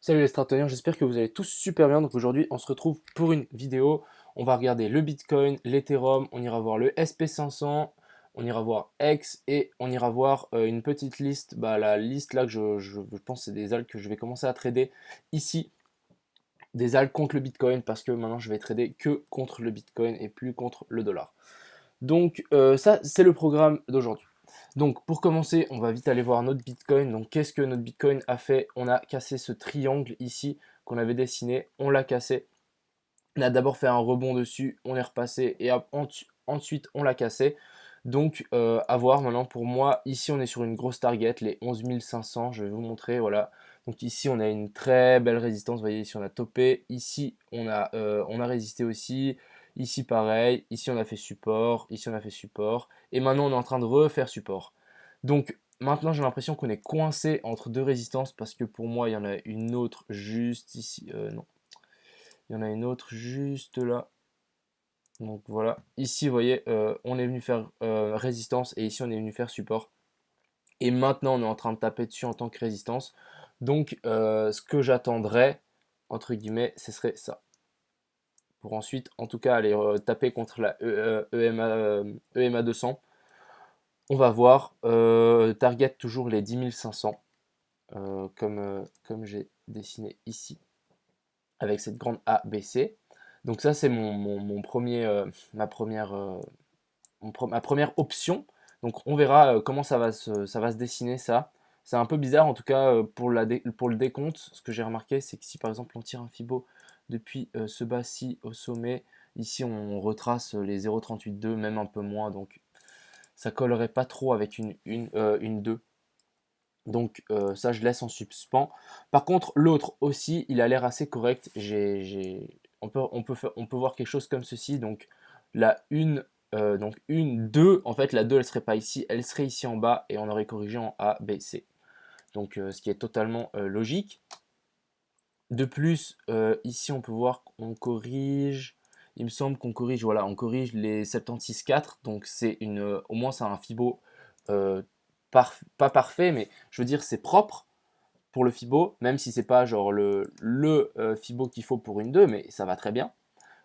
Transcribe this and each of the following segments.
Salut les stratoniens, j'espère que vous allez tous super bien. Donc aujourd'hui, on se retrouve pour une vidéo. On va regarder le Bitcoin, l'Ethereum, on ira voir le SP500, on ira voir X et on ira voir une petite liste. La liste là que je pense c'est des alts que je vais commencer à trader ici. Des alts contre le Bitcoin parce que maintenant je vais trader que contre le Bitcoin et plus contre le dollar. Donc ça, c'est le programme d'aujourd'hui. Donc pour commencer, on va vite aller voir notre Bitcoin. Donc qu'est-ce que notre Bitcoin a fait? On a cassé ce triangle ici qu'on avait dessiné, on l'a cassé. On a d'abord fait un rebond dessus, on est repassé et ensuite on l'a cassé. Donc à voir maintenant pour moi, ici on est sur une grosse target, les 11 500, je vais vous montrer, voilà. Donc ici on a une très belle résistance, vous voyez ici on a topé, ici on a résisté aussi, ici pareil, ici on a fait support, ici on a fait support, et maintenant on est en train de refaire support. Donc maintenant j'ai l'impression qu'on est coincé entre deux résistances parce que pour moi il y en a une autre juste ici, non, il y en a une autre juste là. Donc voilà, ici vous voyez, on est venu faire résistance et ici on est venu faire support. Et maintenant on est en train de taper dessus en tant que résistance. Donc ce que j'attendrais, entre guillemets, ce serait ça. Pour ensuite en tout cas aller taper contre la EMA 200. On va voir, target toujours les 10 500, comme j'ai dessiné ici, avec cette grande ABC. Donc ça c'est mon premier, ma première option. Donc on verra comment ça va se dessiner ça. C'est un peu bizarre en tout cas pour le décompte. Ce que j'ai remarqué, c'est que si par exemple on tire un Fibo depuis ce bas-ci au sommet, ici on retrace les 0,382, même un peu moins. Donc ça collerait pas trop avec une 2. Donc ça je laisse en suspens. Par contre l'autre aussi, il a l'air assez correct. On peut voir quelque chose comme ceci. Donc la une, donc une 2, en fait la 2 elle serait pas ici, elle serait ici en bas et on aurait corrigé en A, B, C. Donc ce qui est totalement logique. De plus, ici on peut voir qu'on corrige, il me semble qu'on corrige, voilà, on corrige les 76,4, donc c'est au moins c'est un Fibo euh, pas parfait, mais je veux dire c'est propre pour le Fibo, même si c'est pas genre le Fibo qu'il faut pour une 2, mais ça va très bien.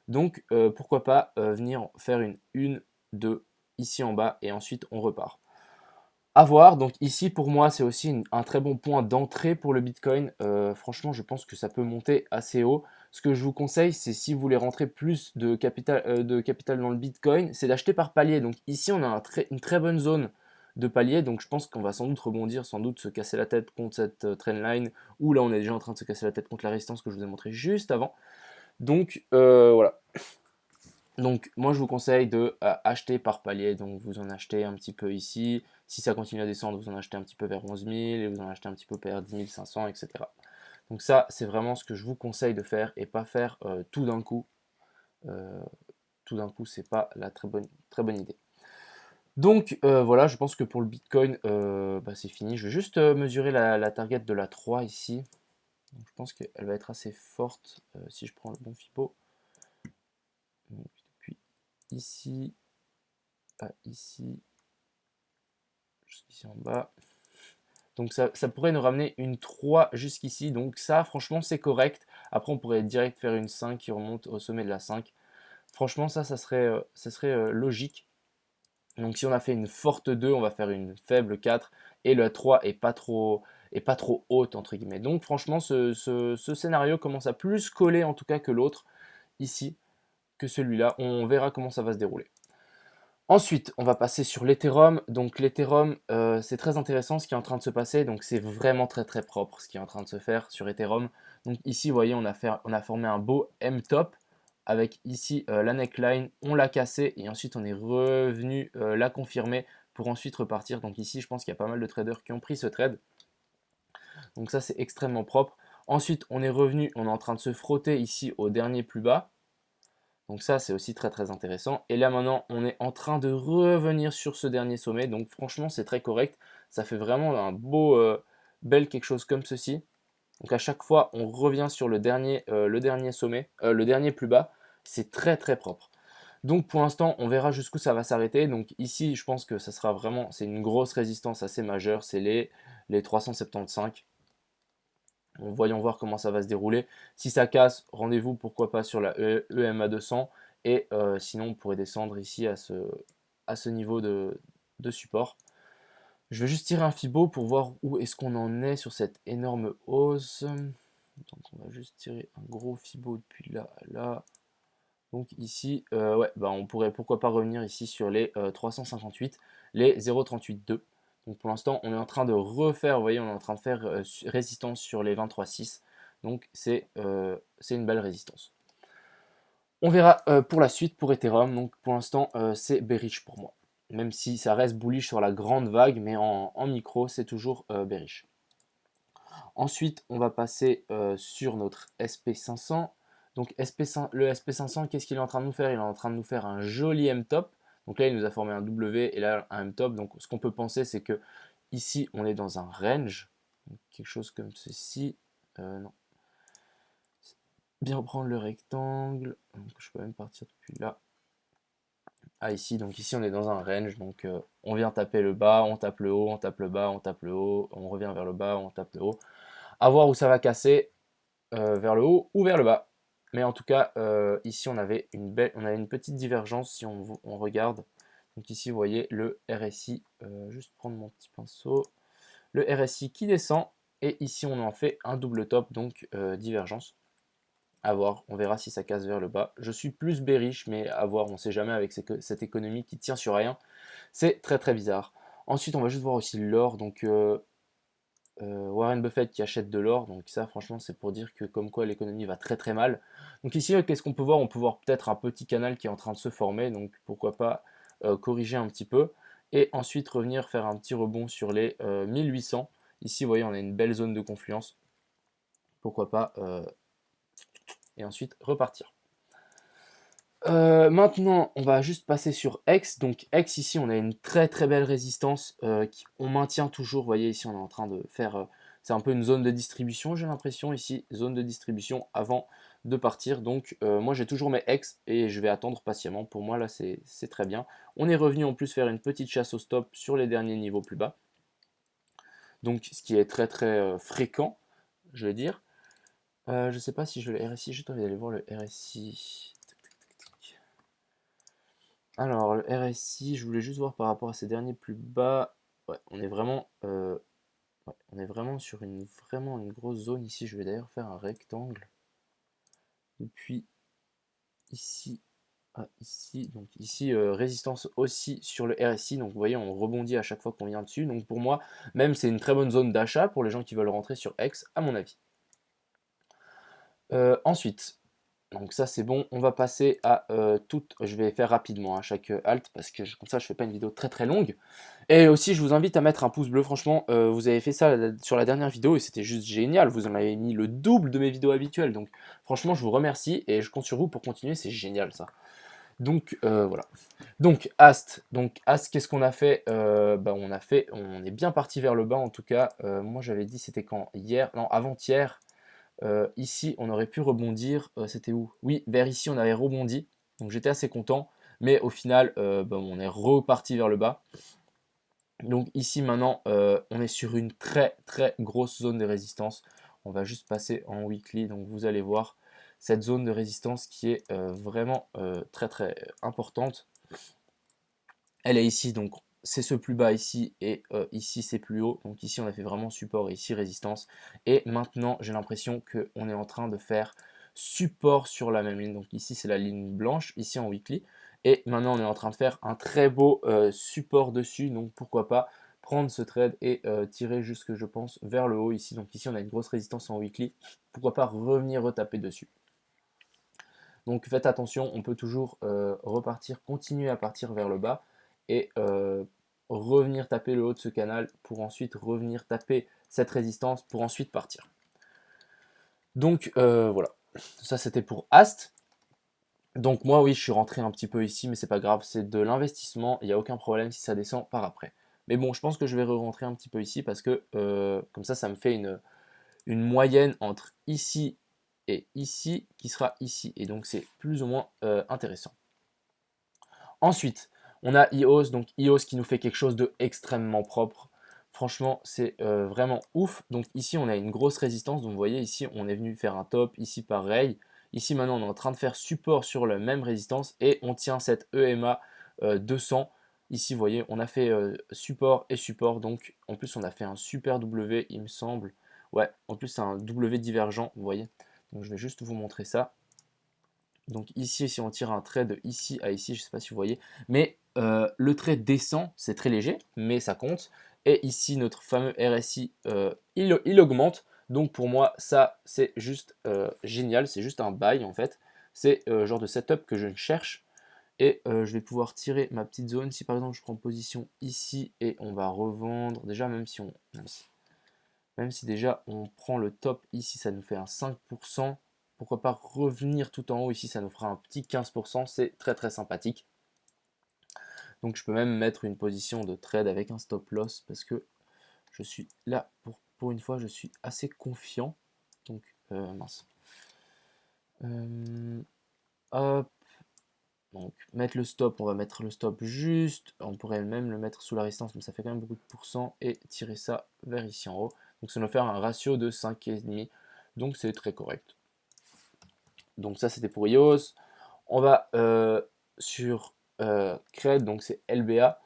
Donc pourquoi pas venir faire une 2 ici en bas et ensuite on repart. À voir, donc ici pour moi c'est aussi un très bon point d'entrée pour le Bitcoin. Franchement je pense que ça peut monter assez haut. Ce que je vous conseille c'est si vous voulez rentrer plus de capital dans le Bitcoin, c'est d'acheter par palier. Donc ici on a une très bonne zone de palier, donc je pense qu'on va sans doute rebondir, sans doute se casser la tête contre cette trendline, ou là on est déjà en train de se casser la tête contre la résistance que je vous ai montré juste avant. Donc voilà. Donc moi je vous conseille de acheter par palier, donc vous en achetez un petit peu ici, si ça continue à descendre vous en achetez un petit peu vers 11 000 et vous en achetez un petit peu vers 10 500, etc. Donc ça c'est vraiment ce que je vous conseille de faire et pas faire tout d'un coup. Euh, Tout d'un coup c'est pas la très bonne idée. Donc voilà, je pense que pour le Bitcoin c'est fini. Je vais juste mesurer la target de la 3 ici. Donc, je pense qu'elle va être assez forte si je prends le bon Fibo. Donc, depuis ici à ici, jusqu'ici en bas. Donc ça pourrait nous ramener une 3 jusqu'ici. Donc ça, franchement, c'est correct. Après, on pourrait direct faire une 5 qui remonte au sommet de la 5. Franchement, ça serait logique. Donc si on a fait une forte 2, on va faire une faible 4. Et la 3 est pas trop haute, entre guillemets. Donc franchement, ce scénario commence à plus coller, en tout cas, que l'autre, ici, que celui-là. On verra comment ça va se dérouler. Ensuite, on va passer sur l'Ethereum. Donc l'Ethereum, c'est très intéressant ce qui est en train de se passer. Donc c'est vraiment très propre ce qui est en train de se faire sur Ethereum. Donc ici, vous voyez, on a formé un beau M-top avec ici la neckline. On l'a cassé et ensuite on est revenu la confirmer pour ensuite repartir. Donc ici, je pense qu'il y a pas mal de traders qui ont pris ce trade. Donc ça, c'est extrêmement propre. Ensuite, on est revenu, on est en train de se frotter ici au dernier plus bas. Donc ça, c'est aussi très intéressant. Et là maintenant, on est en train de revenir sur ce dernier sommet. Donc franchement, c'est très correct. Ça fait vraiment un beau, bel quelque chose comme ceci. Donc à chaque fois, on revient sur le dernier sommet, le dernier plus bas. C'est très propre. Donc pour l'instant, on verra jusqu'où ça va s'arrêter. Donc ici, je pense que ça sera vraiment, c'est une grosse résistance assez majeure. C'est les 375. Voyons voir comment ça va se dérouler. Si ça casse, rendez-vous pourquoi pas sur la EMA 200. Et sinon, on pourrait descendre ici à ce niveau de support. Je vais juste tirer un Fibo pour voir où est-ce qu'on en est sur cette énorme hausse. Donc on va juste tirer un gros Fibo depuis là à là. Donc ici, ouais, bah on pourrait pourquoi pas revenir ici sur les 358, les 0,38,2. Donc pour l'instant, on est en train de refaire, vous voyez, on est en train de faire résistance sur les 23,6. Donc c'est une belle résistance. On verra pour la suite pour Ethereum. Donc pour l'instant, c'est bearish pour moi. Même si ça reste bullish sur la grande vague, mais en micro, c'est toujours bearish. Ensuite, on va passer sur notre SP500. Donc le SP500, qu'est-ce qu'il est en train de nous faire? Il est en train de nous faire un joli M-top. Donc là, il nous a formé un W et là, un M-top. Donc ce qu'on peut penser, c'est que ici, on est dans un range. Donc, quelque chose comme ceci. Non. Bien prendre le rectangle. Donc, je peux même partir depuis là. Ah, ici, donc ici, on est dans un range. Donc on vient taper le bas, on tape le haut, on tape le bas, on tape le haut. On revient vers le bas, on tape le haut. À voir où ça va casser. Vers le haut ou vers le bas. Mais en tout cas, ici, on avait une petite divergence si on regarde. Donc ici, vous voyez le RSI, juste prendre mon petit pinceau, le RSI qui descend, et ici, on en fait un double top, donc divergence. À voir, on verra si ça casse vers le bas. Je suis plus bearish, mais à voir, on ne sait jamais avec cette économie qui tient sur rien. C'est très très bizarre. Ensuite, on va juste voir aussi l'or, donc Warren Buffett qui achète de l'or, donc ça franchement c'est pour dire que comme quoi l'économie va très très mal. Donc ici qu'est-ce qu'on peut voir? On peut voir peut-être un petit canal qui est en train de se former, donc pourquoi pas corriger un petit peu et ensuite revenir faire un petit rebond sur les 1800. Ici vous voyez on a une belle zone de confluence, pourquoi pas et ensuite repartir. Maintenant, on va juste passer sur X. Donc X ici, on a une très très belle résistance on maintient toujours. Vous voyez ici, on est en train de faire. C'est un peu une zone de distribution, j'ai l'impression ici, zone de distribution avant de partir. Donc moi, j'ai toujours mes X et je vais attendre patiemment. Pour moi, là, c'est très bien. On est revenu en plus faire une petite chasse au stop sur les derniers niveaux plus bas. Donc ce qui est très très fréquent, je vais dire. Je ne sais pas si je le RSI, j'ai envie d'aller voir le RSI. Alors, le RSI, je voulais juste voir par rapport à ces derniers plus bas. Ouais, on est vraiment sur vraiment une grosse zone ici. Je vais d'ailleurs faire un rectangle. Depuis ici à ici. Donc ici, résistance aussi sur le RSI. Donc vous voyez, on rebondit à chaque fois qu'on vient dessus. Donc pour moi, même c'est une très bonne zone d'achat pour les gens qui veulent rentrer sur X, à mon avis. Ensuite, donc ça c'est bon, on va passer à je vais faire rapidement à chaque halt parce que comme ça je fais pas une vidéo très très longue. Et aussi je vous invite à mettre un pouce bleu, franchement vous avez fait ça sur la dernière vidéo et c'était juste génial, vous en avez mis le double de mes vidéos habituelles, donc franchement je vous remercie et je compte sur vous pour continuer, c'est génial ça. Donc voilà. Donc Ast, qu'est-ce qu'on a fait? Bah, on est bien parti vers le bas en tout cas. Moi j'avais dit c'était quand? Hier, non avant-hier. Ici, on aurait pu rebondir. C'était où? Oui, vers ici, on avait rebondi. Donc j'étais assez content. Mais au final, bah, on est reparti vers le bas. Donc ici, maintenant, on est sur une très très grosse zone de résistance. On va juste passer en weekly. Donc vous allez voir cette zone de résistance qui est vraiment très très importante. Elle est ici, donc c'est ce plus bas ici et ici c'est plus haut. Donc ici on a fait vraiment support et ici résistance. Et maintenant j'ai l'impression qu'on est en train de faire support sur la même ligne. Donc ici c'est la ligne blanche, ici en weekly. Et maintenant on est en train de faire un très beau support dessus. Donc pourquoi pas prendre ce trade et tirer jusque je pense vers le haut ici. Donc ici on a une grosse résistance en weekly. Pourquoi pas revenir retaper dessus. Donc faites attention, on peut toujours repartir, continuer à partir vers le bas et revenir taper le haut de ce canal pour ensuite revenir taper cette résistance pour ensuite partir. Donc voilà, ça c'était pour Ast. Donc moi oui, je suis rentré un petit peu ici, mais c'est pas grave, c'est de l'investissement, il n'y a aucun problème si ça descend par après. Mais bon, je pense que je vais re-rentrer un petit peu ici parce que comme ça me fait une moyenne entre ici et ici qui sera ici. Et donc c'est plus ou moins intéressant. Ensuite, on a EOS, donc EOS qui nous fait quelque chose de extrêmement propre. Franchement, c'est vraiment ouf. Donc ici, on a une grosse résistance. Donc vous voyez, ici, on est venu faire un top. Ici, pareil. Ici, maintenant, on est en train de faire support sur la même résistance. Et on tient cette EMA 200. Ici, vous voyez, on a fait support et support. Donc, en plus, on a fait un super W, il me semble. Ouais, en plus, c'est un W divergent, vous voyez. Donc, je vais juste vous montrer ça. Donc ici, si on tire un trait de ici à ici, je ne sais pas si vous voyez, mais le trait descend, c'est très léger, mais ça compte. Et ici, notre fameux RSI, il augmente. Donc pour moi, ça, c'est juste génial, c'est juste un buy en fait. C'est genre de setup que je cherche. Et je vais pouvoir tirer ma petite zone. Si par exemple, je prends position ici et on va revendre, déjà, même si déjà on prend le top ici, ça nous fait un 5%. Pourquoi pas revenir tout en haut ici, ça nous fera un petit 15%. C'est très très sympathique. Donc je peux même mettre une position de trade avec un stop loss parce que je suis là pour une fois, je suis assez confiant. Donc mince. Hop. Donc mettre le stop, on va mettre le stop juste. On pourrait même le mettre sous la résistance, mais ça fait quand même beaucoup de pourcents. Et tirer ça vers ici en haut. Donc ça va nous faire un ratio de 5,5. Donc c'est très correct. Donc ça c'était pour iOS. On va sur Cred, donc c'est LBA.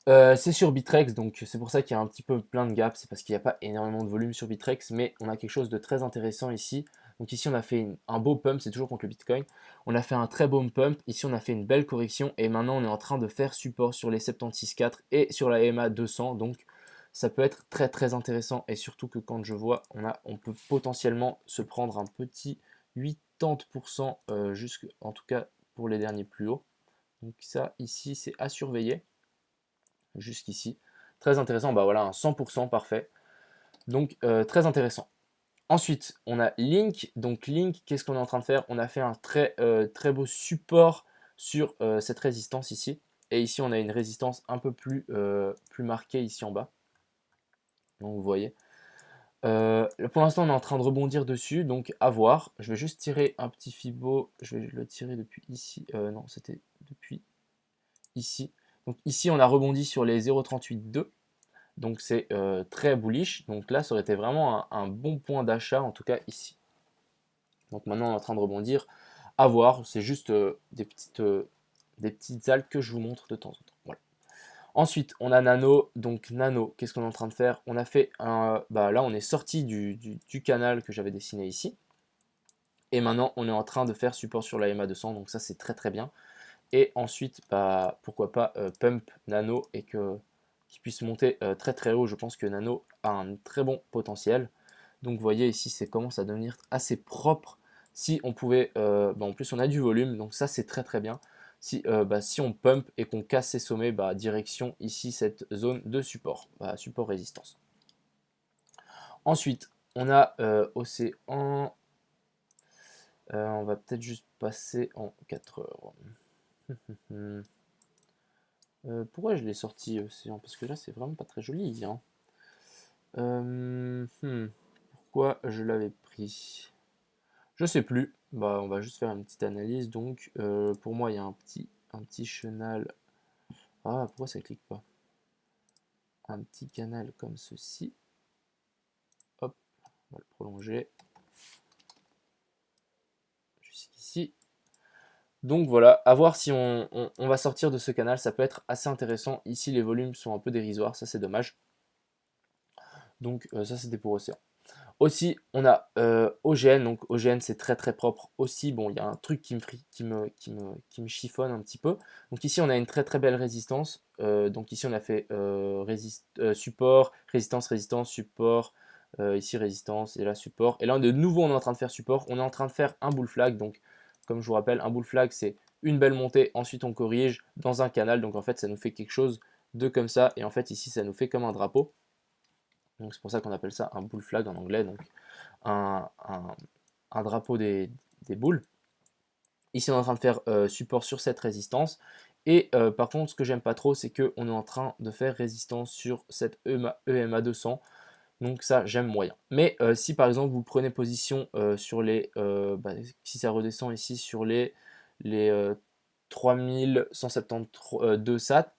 C'est sur Bitrex, donc c'est pour ça qu'il y a un petit peu plein de gaps, c'est parce qu'il n'y a pas énormément de volume sur Bitrex, mais on a quelque chose de très intéressant ici. Donc ici on a fait un beau pump, c'est toujours contre le Bitcoin. On a fait un très beau pump, ici on a fait une belle correction, et maintenant on est en train de faire support sur les 76,4 et sur la EMA 200, donc ça peut être très très intéressant, et surtout que quand je vois, on peut potentiellement se prendre un petit 80%, en tout cas pour les derniers plus hauts. Donc ça ici c'est à surveiller jusqu'ici. Très intéressant, bah voilà, un 100% parfait. Donc très intéressant. Ensuite, on a Link. Donc Link, qu'est-ce qu'on est en train de faire? On a fait un très beau support sur cette résistance ici. Et ici, on a une résistance un peu plus marquée ici en bas. Donc vous voyez. Pour l'instant, on est en train de rebondir dessus, donc à voir. Je vais juste tirer un petit Fibo. Je vais le tirer depuis ici. Non, c'était depuis ici. Donc ici, on a rebondi sur les 0,38,2. Donc c'est très bullish. Donc là, ça aurait été vraiment un bon point d'achat, en tout cas ici. Donc maintenant, on est en train de rebondir. À voir, c'est juste des petites algues que je vous montre de temps en temps. Voilà. Ensuite, on a Nano. Donc Nano, qu'est-ce qu'on est en train de faire? On a fait un... Bah, là, on est sorti du canal que j'avais dessiné ici. Et maintenant, on est en train de faire support sur la EMA 200. Donc ça, c'est très très bien. Et ensuite, bah, pourquoi pas pump Nano et qu'il puisse monter très très haut. Je pense que Nano a un très bon potentiel. Donc vous voyez ici, ça commence à devenir assez propre. Si on pouvait, bah, en plus on a du volume, donc ça c'est très très bien. Si on pump et qu'on casse ces sommets, bah, direction ici cette zone de support, bah, support résistance. Ensuite, on a Océan. On va peut-être juste passer en 4 heures. Pourquoi je l'ai sorti Océan? Parce que là c'est vraiment pas très joli, hein. Pourquoi je l'avais pris? Je sais plus. Bah, on va juste faire une petite analyse. Donc, pour moi, il y a un petit chenal. Ah, pourquoi ça clique pas? Un petit canal comme ceci. Hop, on va le prolonger jusqu'ici. Donc voilà, à voir si on va sortir de ce canal. Ça peut être assez intéressant. Ici, les volumes sont un peu dérisoires. Ça, c'est dommage. Donc, ça, c'était pour Océan. Aussi, on a OGN, donc OGN c'est très très propre aussi. Bon, il y a un truc qui me chiffonne un petit peu. Donc ici, on a une très très belle résistance. Donc ici, on a fait support, résistance, résistance, support. Ici, résistance et là, support. Et là, de nouveau, on est en train de faire support. On est en train de faire un bull flag. Donc, comme je vous rappelle, un bull flag, c'est une belle montée. Ensuite, on corrige dans un canal. Donc en fait, ça nous fait quelque chose de comme ça. Et en fait, ici, ça nous fait comme un drapeau. Donc c'est pour ça qu'on appelle ça un bull flag en anglais, donc un, drapeau des boules. Ici on est en train de faire support sur cette résistance. Et par contre ce que j'aime pas trop c'est qu'on est en train de faire résistance sur cette EMA 200. Donc ça j'aime moyen. Mais si par exemple vous prenez position sur si ça redescend ici sur les 3172 sats,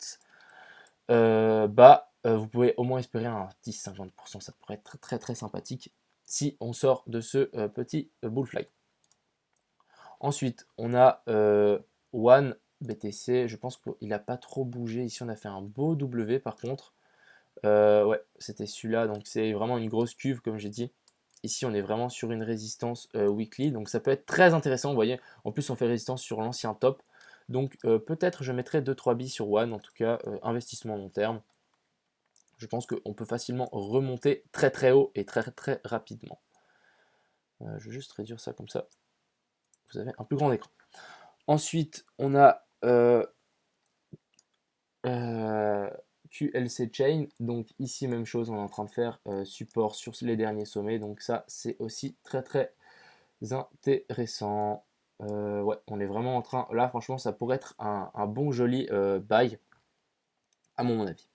bah vous pouvez au moins espérer un 10-50%, ça pourrait être très très sympathique si on sort de ce petit bullfly. Ensuite, on a One BTC, je pense qu'il n'a pas trop bougé. Ici, on a fait un beau W par contre. Ouais, c'était celui-là, donc c'est vraiment une grosse cuve comme j'ai dit. Ici, on est vraiment sur une résistance weekly, donc ça peut être très intéressant, vous voyez. En plus, on fait résistance sur l'ancien top. Donc peut-être je mettrai 2-3 billes sur One, en tout cas, investissement long terme. Je pense qu'on peut facilement remonter très très haut et très très rapidement. Je vais juste réduire ça comme ça. Vous avez un plus grand écran. Ensuite, on a QLC Chain. Donc ici, même chose, on est en train de faire support sur les derniers sommets. Donc ça, c'est aussi très très intéressant. Ouais, on est vraiment en train... Là, franchement, ça pourrait être un bon joli buy, à mon avis.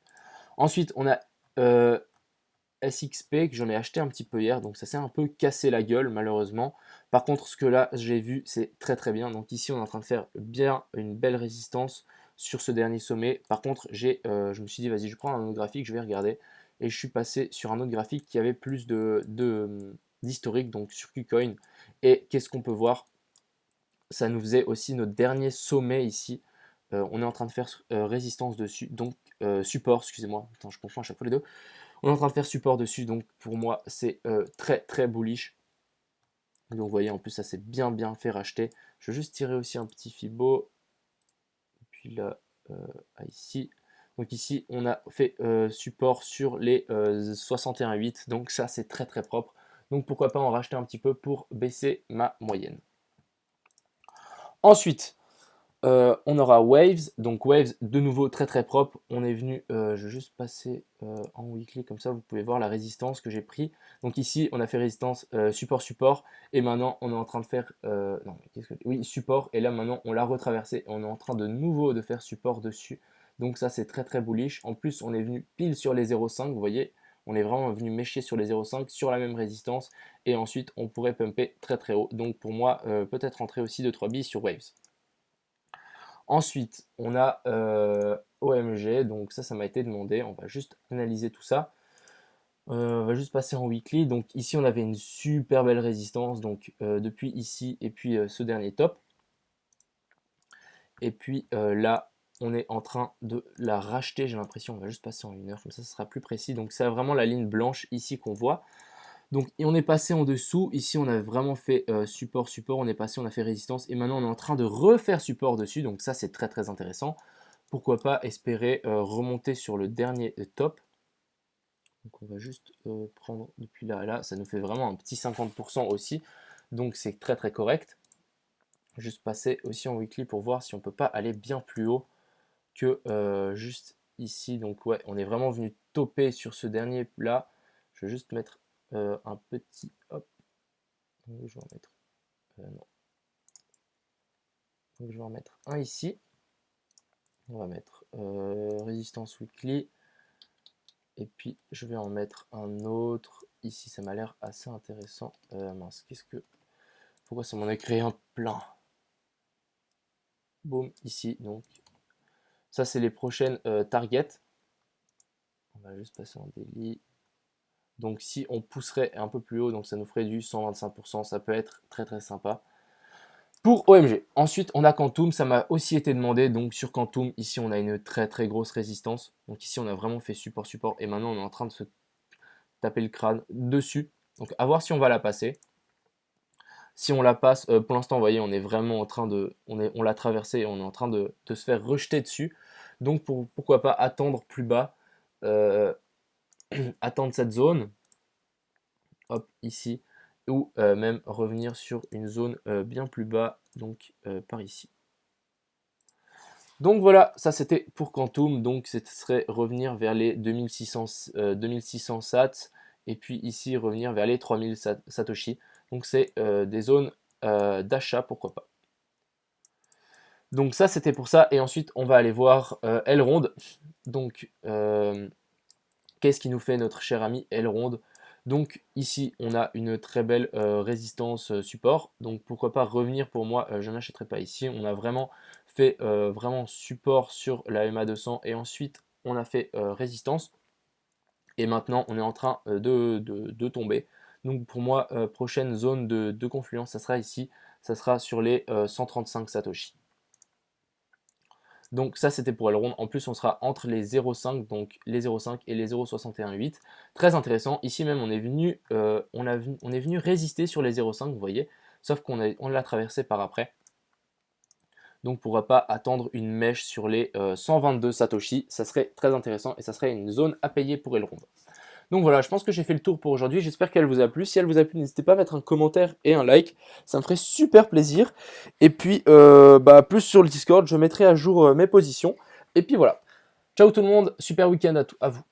Ensuite, on a SXP que j'en ai acheté un petit peu hier, donc ça s'est un peu cassé la gueule malheureusement. Par contre, ce que là j'ai vu, c'est très très bien. Donc ici, on est en train de faire bien une belle résistance sur ce dernier sommet. Par contre, je me suis dit, vas-y, je prends un autre graphique, je vais regarder. Et je suis passé sur un autre graphique qui avait plus d'historique, donc sur KuCoin. Et qu'est-ce qu'on peut voir? Ça nous faisait aussi notre dernier sommet ici. On est en train de faire résistance dessus, donc support, excusez-moi. Attends, je confonds à chaque fois les deux. On est en train de faire support dessus, donc pour moi c'est très très bullish. Donc vous voyez, en plus ça s'est bien bien fait racheter. Je vais juste tirer aussi un petit Fibo. Et puis là, ici. Donc ici on a fait support sur les 61,8. Donc ça c'est très très propre. Donc pourquoi pas en racheter un petit peu pour baisser ma moyenne. Ensuite, on aura Waves, donc Waves de nouveau très très propre. On est venu, je vais juste passer en weekly comme ça vous pouvez voir la résistance que j'ai pris. Donc ici on a fait résistance support et maintenant on est en train de faire non mais qu'est-ce que oui support et là maintenant on l'a retraversé et on est en train de nouveau de faire support dessus. Donc ça c'est très très bullish. En plus on est venu pile sur les 0,5, vous voyez. On est vraiment venu mécher sur les 0,5 sur la même résistance et ensuite on pourrait pumper très très haut. Donc pour moi peut-être rentrer aussi 2-3 billes sur Waves. Ensuite, on a OMG, donc ça m'a été demandé. On va juste analyser tout ça. On va juste passer en weekly. Donc ici, on avait une super belle résistance. Donc depuis ici et puis ce dernier top. Et puis là, on est en train de la racheter. J'ai l'impression, on va juste passer en 1 heure, comme ça sera plus précis. Donc c'est vraiment la ligne blanche ici qu'on voit. Donc et on est passé en dessous, ici on a vraiment fait support, on est passé, on a fait résistance et maintenant on est en train de refaire support dessus, donc ça c'est très très intéressant. Pourquoi pas espérer remonter sur le dernier top. Donc on va juste prendre depuis là à là, ça nous fait vraiment un petit 50% aussi, donc c'est très très correct. Juste passer aussi en weekly pour voir si on peut pas aller bien plus haut que juste ici. Donc ouais, on est vraiment venu topper sur ce dernier là. Je vais juste mettre un petit hop. Donc, je vais en mettre non. Donc, je vais en mettre un ici. On va mettre résistance weekly. Et puis je vais en mettre un autre. Ici, ça m'a l'air assez intéressant. Mince, pourquoi ça m'en a créé un plein? Boum, ici. Donc, ça, c'est les prochaines targets. On va juste passer en daily. Donc, si on pousserait un peu plus haut, donc ça nous ferait du 125%. Ça peut être très très sympa. Pour OMG. Ensuite, on a Quantum, ça m'a aussi été demandé. Donc sur Quantum, ici, on a une très très grosse résistance. Donc ici, on a vraiment fait support. Et maintenant, on est en train de se taper le crâne dessus. Donc à voir si on va la passer. Si on la passe, pour l'instant, vous voyez, on est vraiment en train de... On l'a traversé et on est en train de se faire rejeter dessus. Donc pourquoi pas attendre plus bas. Attendre cette zone. Hop, ici. Ou même revenir sur une zone bien plus bas. Donc par ici. Donc voilà, ça c'était pour Quantum, donc ce serait revenir vers les 2600 sats, et puis ici revenir vers les 3000 satoshi. Donc c'est des zones d'achat, pourquoi pas. Donc ça c'était pour ça, et ensuite on va aller voir Elrond. Donc qu'est-ce qui nous fait notre cher ami Elrond? Donc ici on a une très belle résistance support, donc pourquoi pas revenir pour moi, je n'achèterai pas ici. On a vraiment fait vraiment support sur la MA200 et ensuite on a fait résistance. Et maintenant, on est en train de tomber. Donc pour moi, prochaine zone de confluence, ça sera ici. Ça sera sur les 135 Satoshi. Donc ça, c'était pour Elrond. En plus, on sera entre les 0,5, donc les 0,5 et les 0,618. Très intéressant. Ici même, on est venu résister sur les 0,5, vous voyez. Sauf on l'a traversé par après. Donc on ne pourra pas attendre une mèche sur les 122 Satoshi. Ça serait très intéressant et ça serait une zone à payer pour Elrond. Donc voilà, je pense que j'ai fait le tour pour aujourd'hui. J'espère qu'elle vous a plu. Si elle vous a plu, n'hésitez pas à mettre un commentaire et un like. Ça me ferait super plaisir. Et puis, plus sur le Discord, je mettrai à jour mes positions. Et puis voilà. Ciao tout le monde. Super week-end à vous.